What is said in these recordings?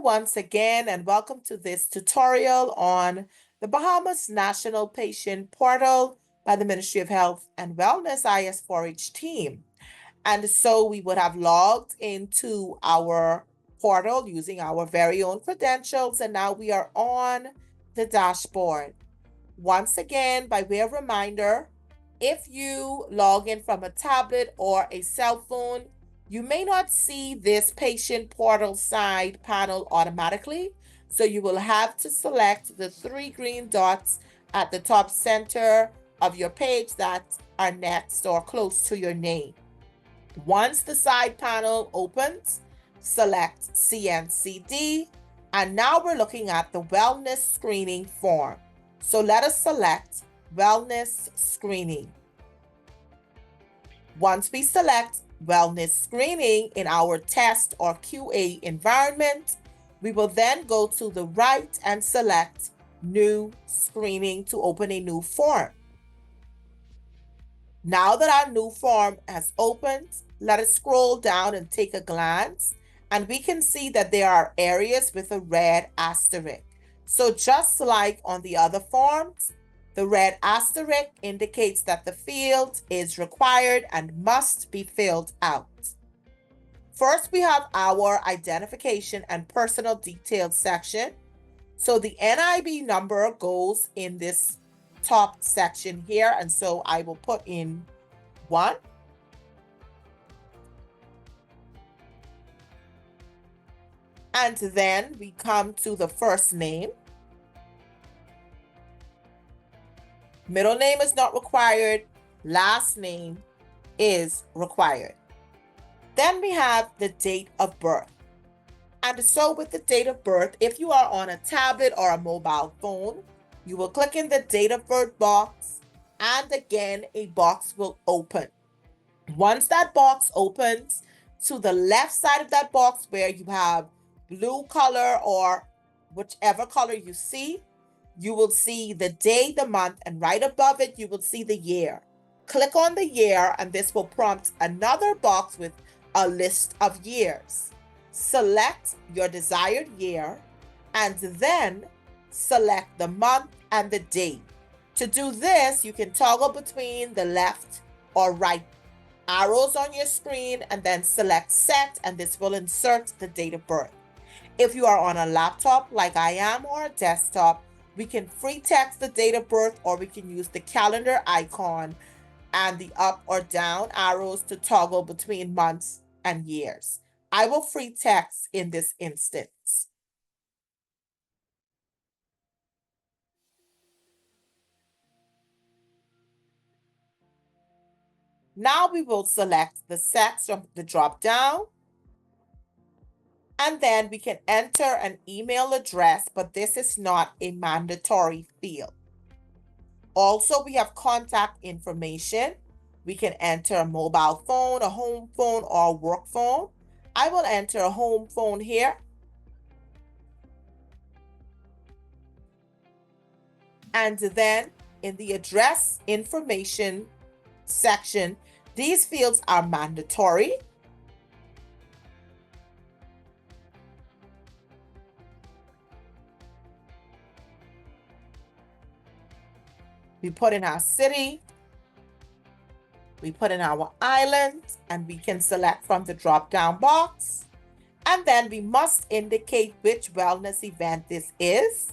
once again, and welcome to this tutorial on the Bahamas National Patient Portal by the Ministry of Health and Wellness IS4H team. And so we would have logged into our portal using our very own credentials, and now we are on the dashboard. Once again, by way of reminder, if you log in from a tablet or a cell phone, you may not see this patient portal side panel automatically. So you will have to select the three green dots at the top center of your page that are next or close to your name. Once the side panel opens, select CNCD, and now we're looking at the wellness screening form. So let us select wellness screening. Once we select wellness screening in our test or QA environment, we will then go to the right and select new screening to open a new form. Now that our new form has opened, let us scroll down and take a glance, and we can see that there are areas with a red asterisk. So just like on the other forms, the red asterisk indicates that the field is required and must be filled out. First, we have our identification and personal details section. So the NIB number goes in this top section here, and so I will put in 1. And then we come to the first name. Middle name is not required. Last name is required. Then we have the date of birth. And so with the date of birth, if you are on a tablet or a mobile phone, you will click in the date of birth box, and again, a box will open. Once that box opens, to the left side of that box where you have blue color or whichever color you see, you will see the day, the month, and right above it, you will see the year. Click on the year, and this will prompt another box with a list of years. Select your desired year, and then select the month and the day. To do this, you can toggle between the left or right arrows on your screen and then select set, and this will insert the date of birth. If you are on a laptop like I am or a desktop, we can free text the date of birth, or we can use the calendar icon and the up or down arrows to toggle between months and years. I will free text in this instance. Now we will select the sex from the drop down, and then we can enter an email address, but this is not a mandatory field. Also, we have contact information. We can enter a mobile phone, a home phone, or a work phone. I will enter a home phone here. And then in the address information section, these fields are mandatory. We put in our city, we put in our island, and we can select from the drop-down box. And then we must indicate which wellness event this is.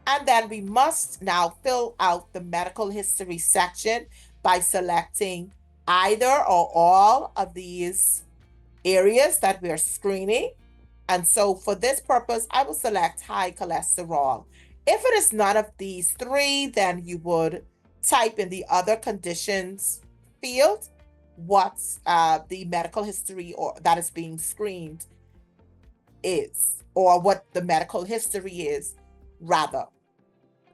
And then we must now fill out the medical history section by selecting either or all of these areas that we're screening. And so for this purpose, I will select high cholesterol. If it is none of these three, then you would type in the other conditions field what the medical history or that is being screened is, or what the medical history is, rather.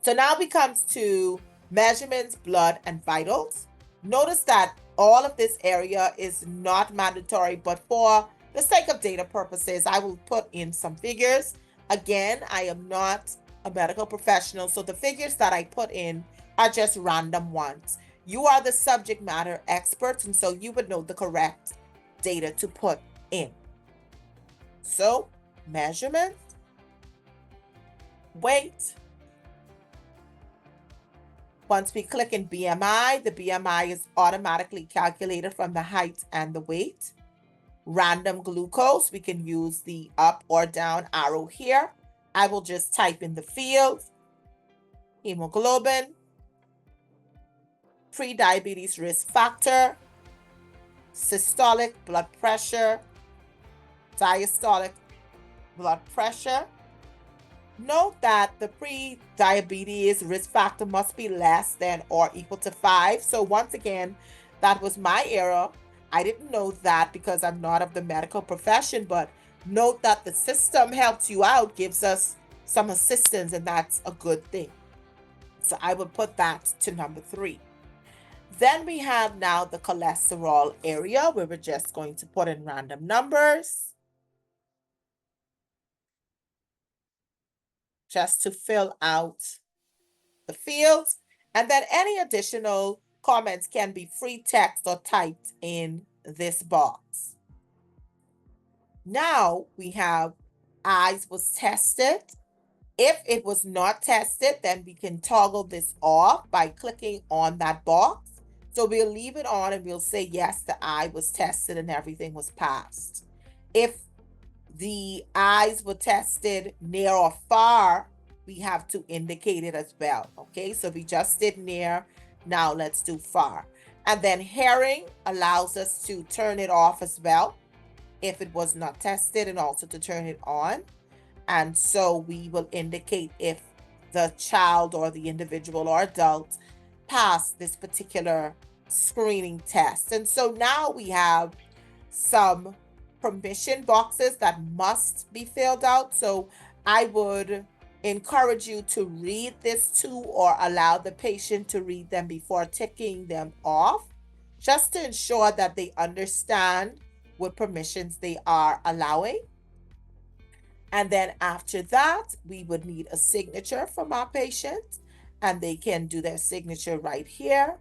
So now we come to measurements, blood, and vitals. Notice that all of this area is not mandatory, but for the sake of data purposes, I will put in some figures. Again, I am not a medical professional, so the figures that I put in are just random ones. You are the subject matter experts, and so you would know the correct data to put in. So measurement, weight. Once we click in BMI, the BMI is automatically calculated from the height and the weight. Random glucose, we can use the up or down arrow here. I will just type in the field. Hemoglobin, pre-diabetes risk factor, systolic blood pressure, diastolic blood pressure. Note that the pre-diabetes risk factor must be less than or equal to 5. So once again, that was my error. I didn't know that because I'm not of the medical profession, but note that the system helps you out, gives us some assistance, and that's a good thing. So I would put that to number 3. Then we have now the cholesterol area where we're just going to put in random numbers just to fill out the fields. And then any additional comments can be free text or typed in this box. Now we have eyes was tested. If it was not tested, then we can toggle this off by clicking on that box. So we'll leave it on and we'll say, yes, the eye was tested and everything was passed. If the eyes were tested near or far, we have to indicate it as well. Okay, so we just did near. Now let's do far. And then hearing allows us to turn it off as well if it was not tested, and also to turn it on. And so we will indicate if the child or the individual or adult passed this particular screening test. And so now we have some permission boxes that must be filled out. So I would encourage you to read this too, or allow the patient to read them before ticking them off, just to ensure that they understand what permissions they are allowing. And then after that, we would need a signature from our patient, and they can do their signature right here.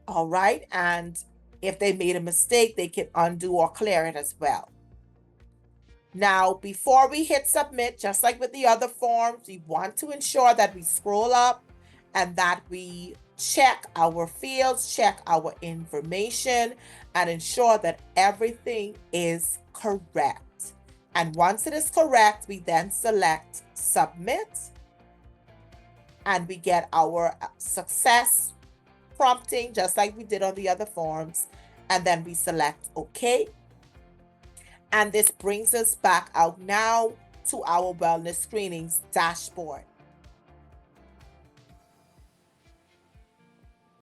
All right, and if they made a mistake, they can undo or clear it as well. Now, before we hit submit, just like with the other forms, we want to ensure that we scroll up and that we check our fields, check our information, and ensure that everything is correct. And once it is correct, we then select submit, and we get our success prompting just like we did on the other forms, and then we select OK. And this brings us back out now to our wellness screenings dashboard.